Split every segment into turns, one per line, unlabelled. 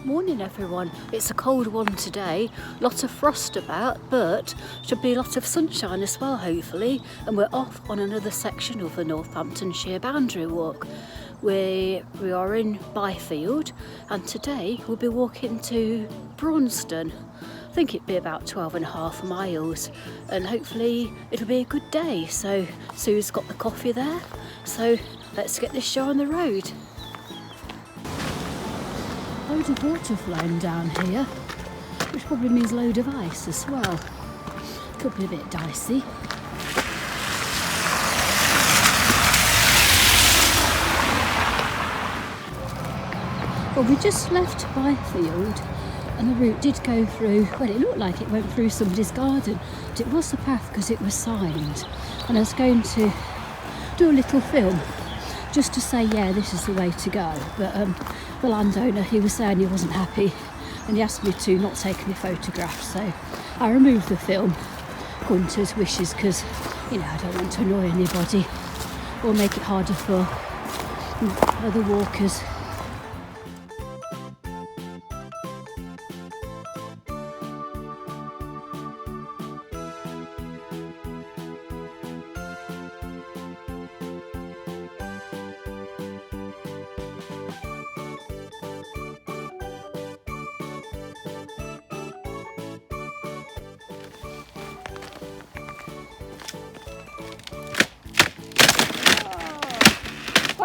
Morning everyone, it's a cold one today, lots of frost about, but should be a lot of sunshine as well hopefully, and we're off on another section of the Northamptonshire boundary walk. We are in Byfield, and today we'll be walking to Braunston. I think it'd be about 12.5 miles, and hopefully it'll be a good day. So Sue's got the coffee there, so let's get this show on the road. Load of water flowing down here, which probably means load of ice as well. Could be a bit dicey. Well, we just left Byfield and the route did go through, well, it looked like it went through somebody's garden, but it was the path because it was signed. And I was going to do a little film just to say, yeah, this is the way to go. But the landowner, he was saying he wasn't happy and he asked me to not take any photographs. So I removed the film according to his wishes because, you know, I don't want to annoy anybody or make it harder for other walkers.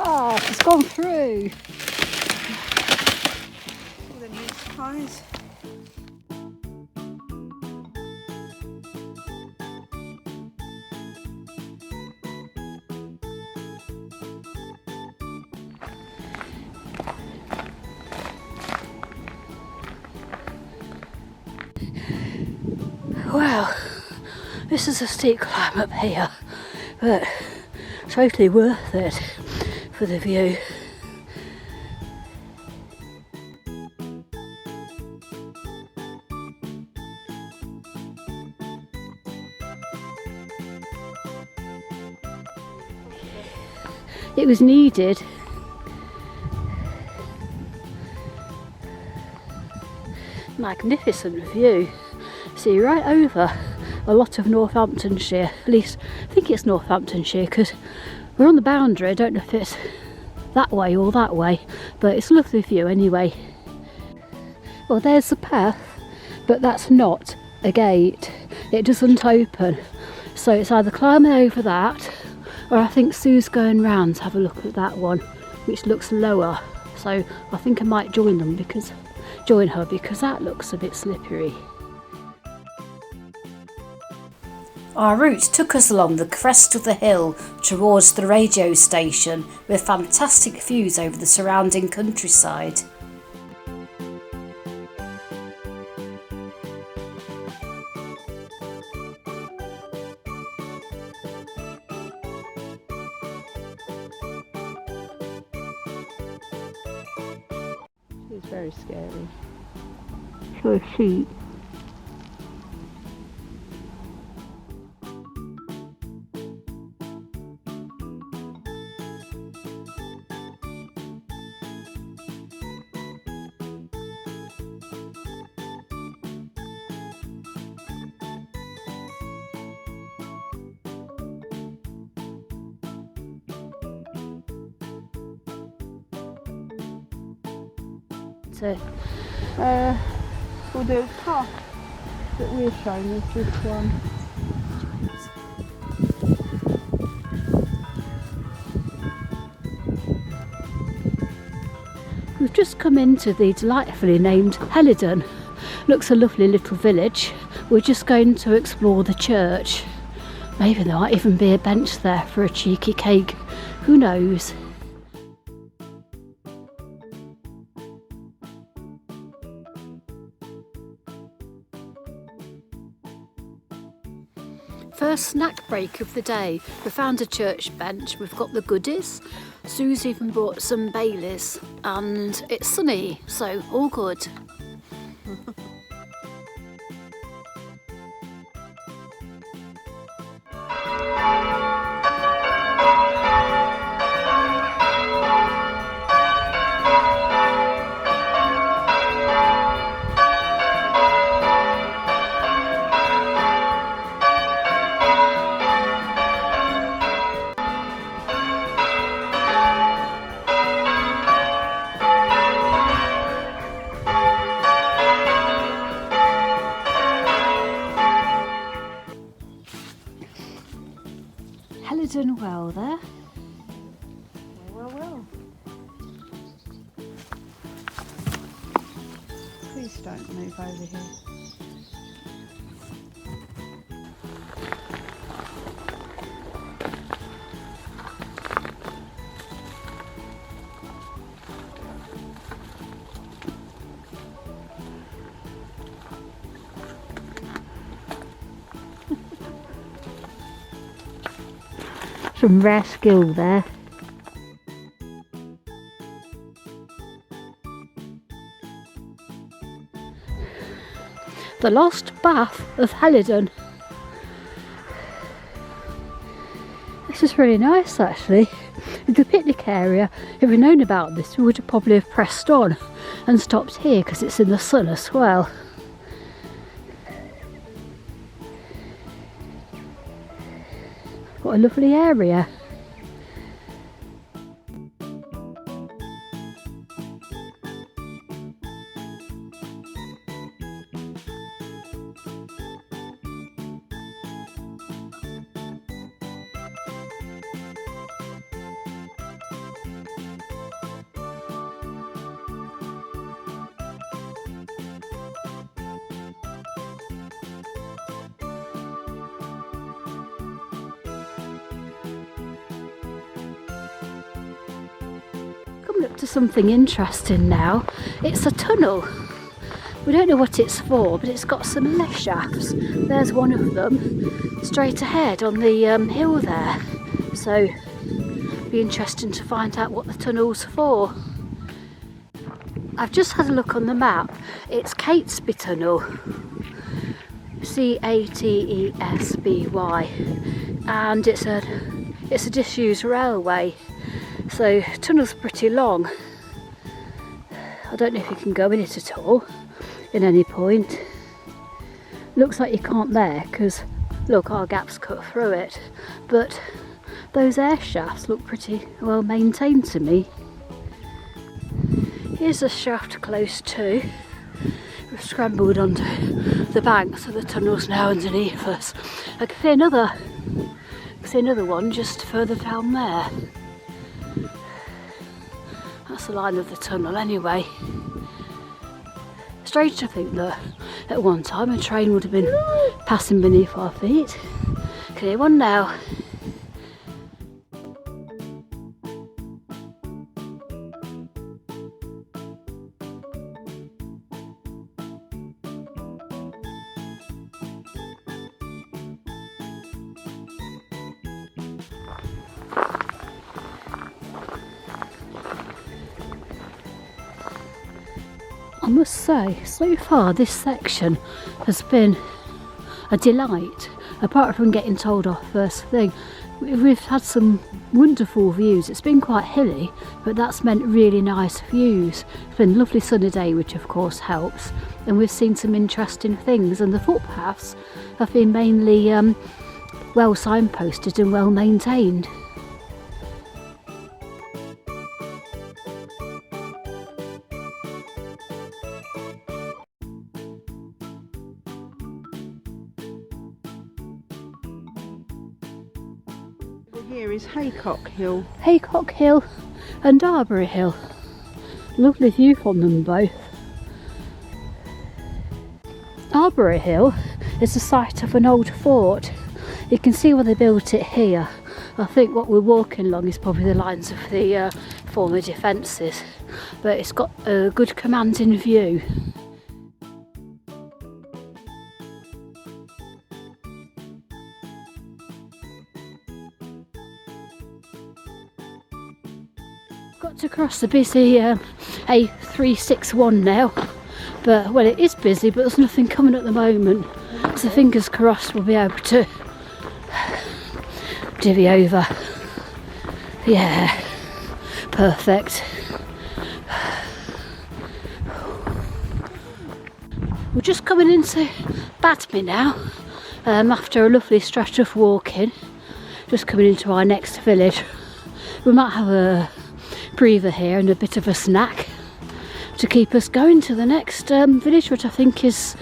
Oh, it's gone through.
All the mince pies.
Wow, this is a steep climb up here, but totally worth it for the view. It was needed. Magnificent view. See right over a lot of Northamptonshire, at least I think it's Northamptonshire because we're on the boundary. I don't know if it's that way or that way, but it's a lovely view anyway. Well, there's the path, but that's not a gate. It doesn't open, so it's either climbing over that or I think Sue's going round to have a look at that one, which looks lower. So I think I might join her because that looks a bit slippery. Our route took us along the crest of the hill towards the radio station with fantastic views over the surrounding countryside.
It's very scary.
For a sheep.
Well, the path that we're showing is this one.
We've just come into the delightfully named Hellidon. Looks a lovely little village. We're just going to explore the church. Maybe there might even be a bench there for a cheeky cake. Who knows? First snack break of the day. We found a church bench. We've got the goodies. Sue's even brought some Baileys and it's sunny, so all good. Hellidon well there.
Well. Please don't move over here.
Some rare skill there. The lost bath of Hellidon. This is really nice actually. The picnic area, if we'd known about this, we would have probably have pressed on and stopped here because it's in the sun as well. What a lovely area. Coming up to something interesting now. It's a tunnel. We don't know what it's for, but it's got some air shafts. There's one of them straight ahead on the hill there. So it'll be interesting to find out what the tunnel's for. I've just had a look on the map. It's Catesby Tunnel. Catesby, and it's a disused railway. So tunnel's pretty long. I don't know if you can go in it at all at any point. Looks like you can't there because look, our gap's cut through it. But those air shafts look pretty well maintained to me. Here's a shaft close to. We've scrambled onto the bank so the tunnel's now underneath us. I can see another one just further down there. That's the line of the tunnel anyway. Strange to think that at one time a train would have been passing beneath our feet. Can hear one now. I must say, so far this section has been a delight, apart from getting told off first thing. We've had some wonderful views. It's been quite hilly, but that's meant really nice views. It's been a lovely sunny day, which of course helps, and we've seen some interesting things, and the footpaths have been mainly well signposted and well maintained.
Here is Haycock Hill.
Haycock Hill and Darbury Hill. Lovely view from them both. Darbury Hill is the site of an old fort. You can see where they built it here. I think what we're walking along is probably the lines of the former defences, but it's got a good commanding view. Got to cross the busy A361 now, but well, it is busy, but there's nothing coming at the moment, so fingers crossed we'll be able to divvy over. Yeah, perfect. We're just coming into Badby now, after a lovely stretch of walking, just coming into our next village. We might have a breather here and a bit of a snack to keep us going to the next village, which I think is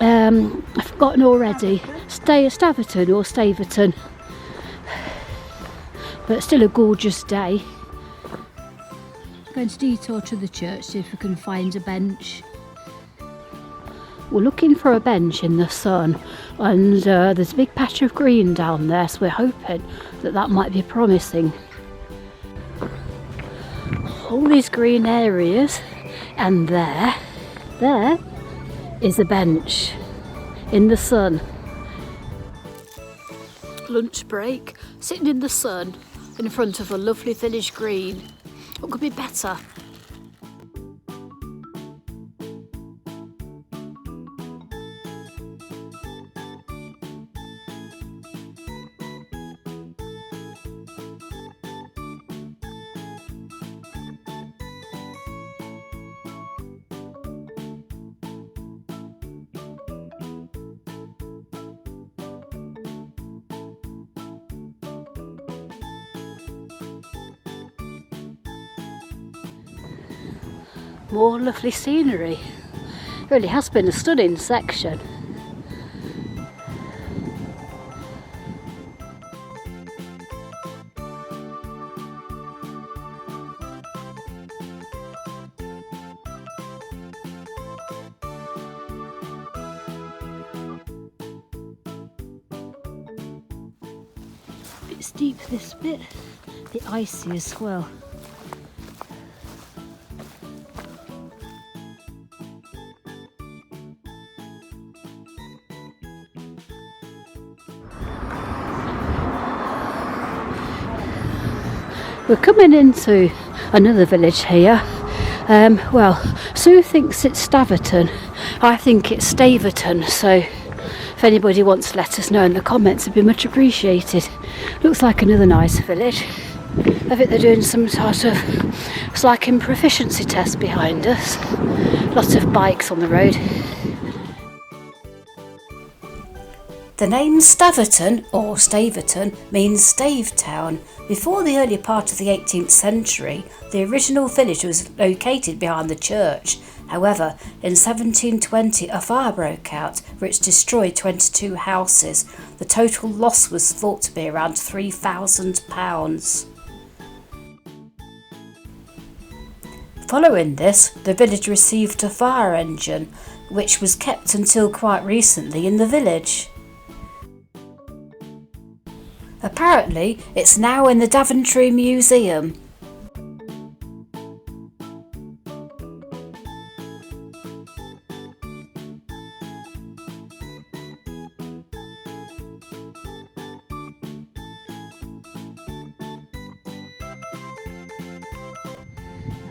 I've forgotten already. Staverton or Staverton. but still a gorgeous day. Going to detour to the church, see if we can find a bench. We're looking for a bench in the sun, and there's a big patch of green down there, so we're hoping that that might be promising. All these green areas, and there is a bench in the sun. Lunch break, sitting in the sun in front of a lovely village green. What could be better? More lovely scenery. It really has been a stunning section. A bit steep this bit, a bit icy as well. We're coming into another village here. Well, Sue thinks it's Staverton. I think it's Staverton, so if anybody wants to let us know in the comments, it'd be much appreciated. Looks like another nice village. I think they're doing some sort of cycling proficiency test behind us. Lots of bikes on the road. The name Staverton, or Staverton, means stave town. Before the early part of the 18th century, the original village was located behind the church. However, in 1720 a fire broke out which destroyed 22 houses. The total loss was thought to be around £3,000. Following this, the village received a fire engine, which was kept until quite recently in the village. Apparently, it's now in the Daventry Museum.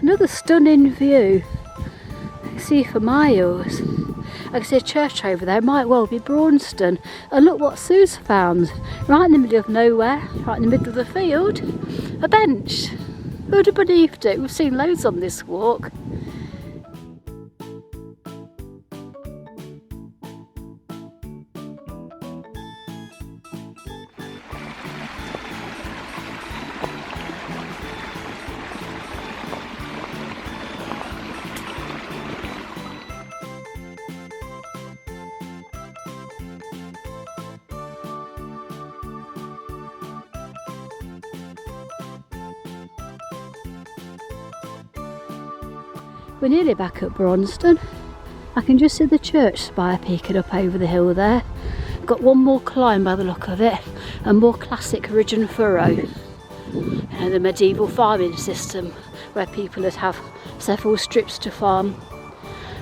Another stunning view. I can see for miles. I can see a church over there. It might well be Braunston. And look what Sue's found. Right in the middle of nowhere, right in the middle of the field, a bench. Who would have believed it? We've seen loads on this walk. We're nearly back at Braunston. I can just see the church spire peeking up over the hill there. Got one more climb by the look of it, a more classic ridge and furrow. And the medieval farming system where people would have several strips to farm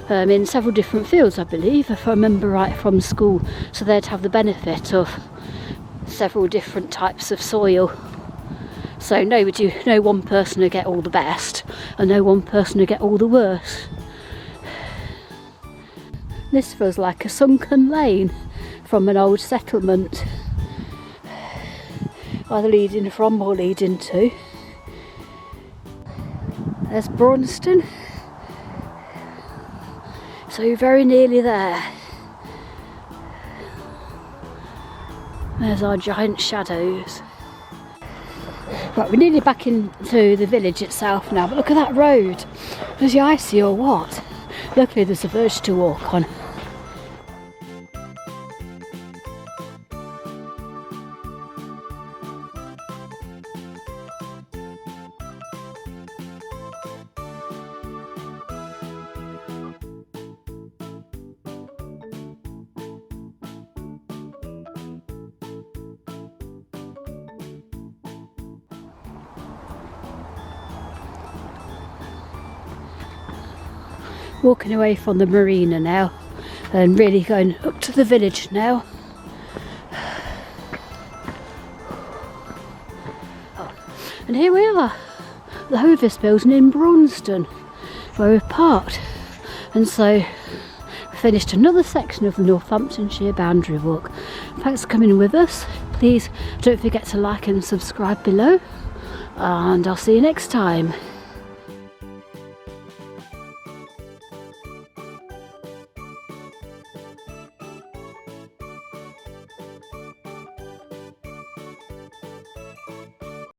in several different fields, I believe, if I remember right from school. So they'd have the benefit of several different types of soil. So no one person would get all the best and no one person would get all the worst. This feels like a sunken lane from an old settlement, either leading from or leading to. There's Braunston, so very nearly there. There's our giant shadows. Right, we're nearly back into the village itself now, but look at that road. Is it icy or what? Luckily there's a verge to walk on. walking away from the marina now and really going up to the village now. Oh. And here we are, the Hovis building in Braunston, where we've parked. And so finished another section of the Northamptonshire boundary walk. Thanks for coming with us. Please don't forget to like and subscribe below, and I'll see you next time.